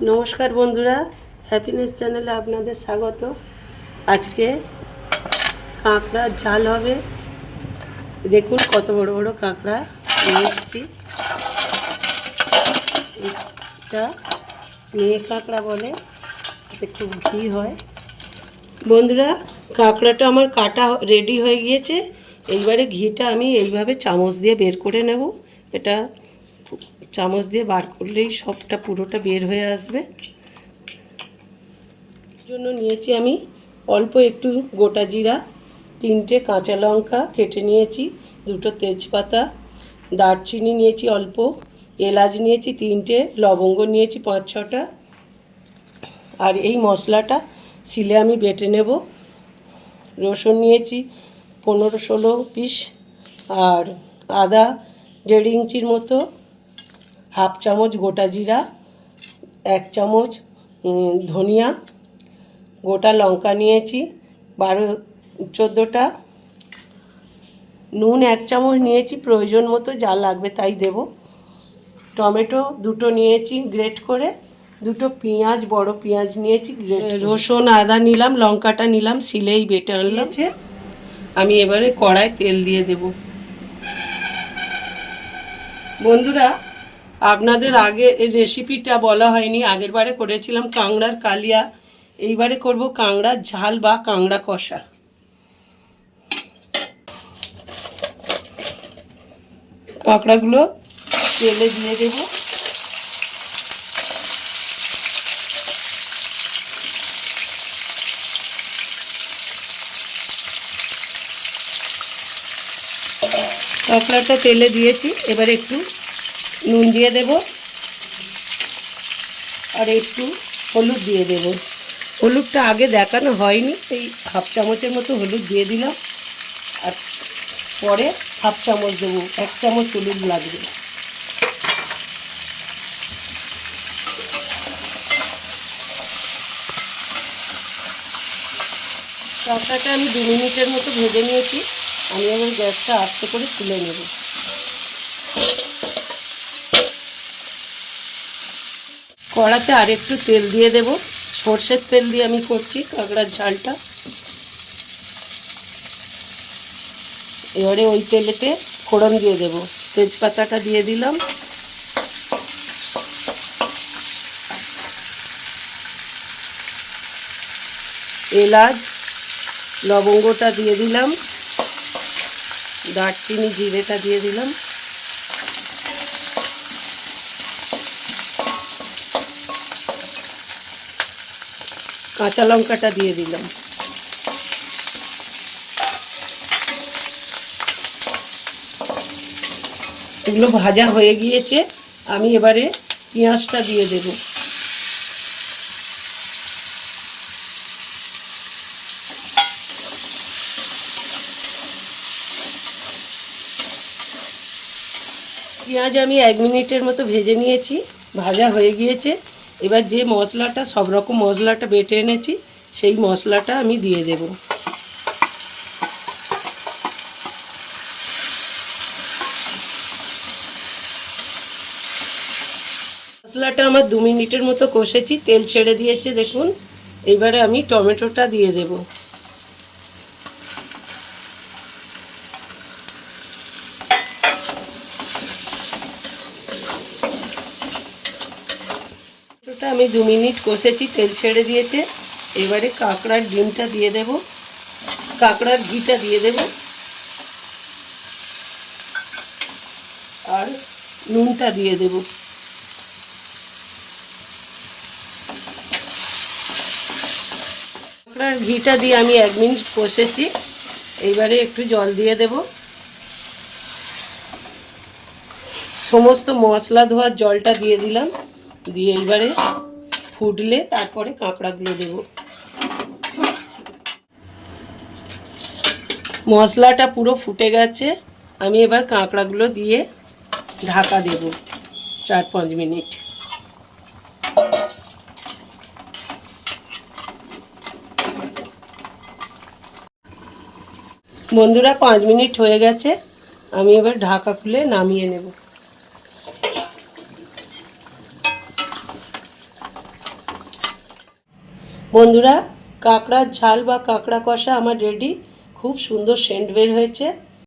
নমস্কার বন্ধুরা, হ্যাপিনেস চ্যানেলে আপনাদের স্বাগত। আজকে কাঁকড়ার ঝাল হবে। দেখুন কত বড় বড় কাঁকড়া নিয়ে এসেছি। এটা মেয়ে কাঁকড়া বলে, এতে খুব ঘি হয়। বন্ধুরা, কাঁকড়াটা আমার কাটা রেডি হয়ে গিয়েছে। এইবারে ঘিটা আমি এইভাবে চামচ দিয়ে বের করে নেব। এটা চামচ দিয়ে বার করলেই সবটা পুরোটা বের হয়ে আসবে। জন্য নিয়েছি আমি অল্প একটু গোটা জিরা, 3টে কাঁচা লঙ্কা কেটে নিয়েছি, 2টো তেজপাতা, দারচিনি নিয়েছি অল্প, এলাচ নিয়েছি 3টে, লবঙ্গ নিয়েছি 5-6টা। আর এই মশলাটা শিলে আমি বেটে নেব। রসুন নিয়েছি 15-16 পিস, আর আদা 1.5 ইঞ্চির মতো, হাফ চামচ গোটা জিরা, 1 চামচ ধনিয়া, গোটা লঙ্কা নিয়েছি 12-14টা, নুন 1 চামচ নিয়েছি, প্রয়োজন মতো যা লাগবে তাই দেব। টমেটো 2টো নিয়েছি গ্রেট করে, 2টো পেঁয়াজ, বড় পেঁয়াজ নিয়েছি গ্রেট। রসুন আদা নিলাম, লঙ্কাটা নিলাম, শিলেই বেটে আনলাম। আমি এবারে কড়ায় তেল দিয়ে দেব। বন্ধুরা, আপনাদের আগে এই রেসিপিটা বলা হয়নি, আগের বারে করেছিলাম কাঁকড়ার কালিয়া, এইবারে করব কাঁকড়ার ঝাল বা কাঁকড়া কষা। কাঁকড়াগুলো তেলে দিয়ে দেব। কাঁকড়াটা তেলে দিয়েছি, এবারে একটু নুন দিয়ে দেব আর একটু হলুদ দিয়ে দেব। হলুদটা আগে দেখানো হয়নি, এই হাফ চামচের মতো হলুদ দিয়ে দিলাম, আর পরে হাফ চামচ দেবো, 1 চামচ হলুদ লাগবে। কাঁকড়াটা আমি 2 মিনিটের মতো ভেজে নিয়েছি। আমি এবার গ্যাসটা আস্তে করে তুলে নেব। কড়াতে আর একটু তেল দিয়ে দেব। সর্ষের তেল দিয়ে আমি করছি কাঁকড়ার ঝালটা। এবারে ওই তেলেতে ফোড়ন দিয়ে দেব। তেজপাতাটা দিয়ে দিলাম, এলাচ লবঙ্গটা দিয়ে দিলাম, দারচিনি জিরেটা দিয়ে দিলাম, কাঁচা লঙ্কাটা দিয়ে দিলাম। এগুলো ভাজা হয়ে গিয়েছে, আমি এবারে পেঁয়াজটা দিয়ে দেব। পেঁয়াজ আমি 1 মিনিটের মতো ভেজে নিয়েছি, ভাজা হয়ে গিয়েছে। এবার যে মশলাটা, সব রকম মশলাটা বেটে এনেছি, সেই মশলাটা আমি দিয়ে দেব। মশলাটা আমার 2 মিনিটের মতো কষেছি, তেল ছেড়ে দিয়েছে দেখুন। এইবারে আমি টমেটোটা দিয়ে দেব। আমি 2 মিনিট কষেছি, তেল ছেড়ে দিয়েছে। এবারে কাঁকড়ার ডিমটা দিয়ে দেব, কাঁকড়ার ঘিটা দিয়ে দেব, আর নুনটা দিয়ে দেব। কাঁকড়ার ঘিটা দিয়ে আমি 1 মিনিট কষেছি। এইবারে একটু জল দিয়ে দেব। সমস্ত মশলা ধোয়ার জলটা দিয়ে দিলাম, দিয়ে এইবারে ফুটলে তারপরে কাঁকড়াগুলো দেব। মশলাটা পুরো ফুটে গেছে, আমি এবার কাঁকড়াগুলো দিয়ে ঢাকা দেব 4-5 মিনিট। বন্ধুরা, 5 মিনিট হয়ে গেছে, আমি এবার ঢাকা খুলে নামিয়ে নেব। বন্ধুরা, কাঁকড়ার ঝাল বা কাঁকড়া কষা আমার রেডি। খুব সুন্দর সেন্ট বের হয়েছে।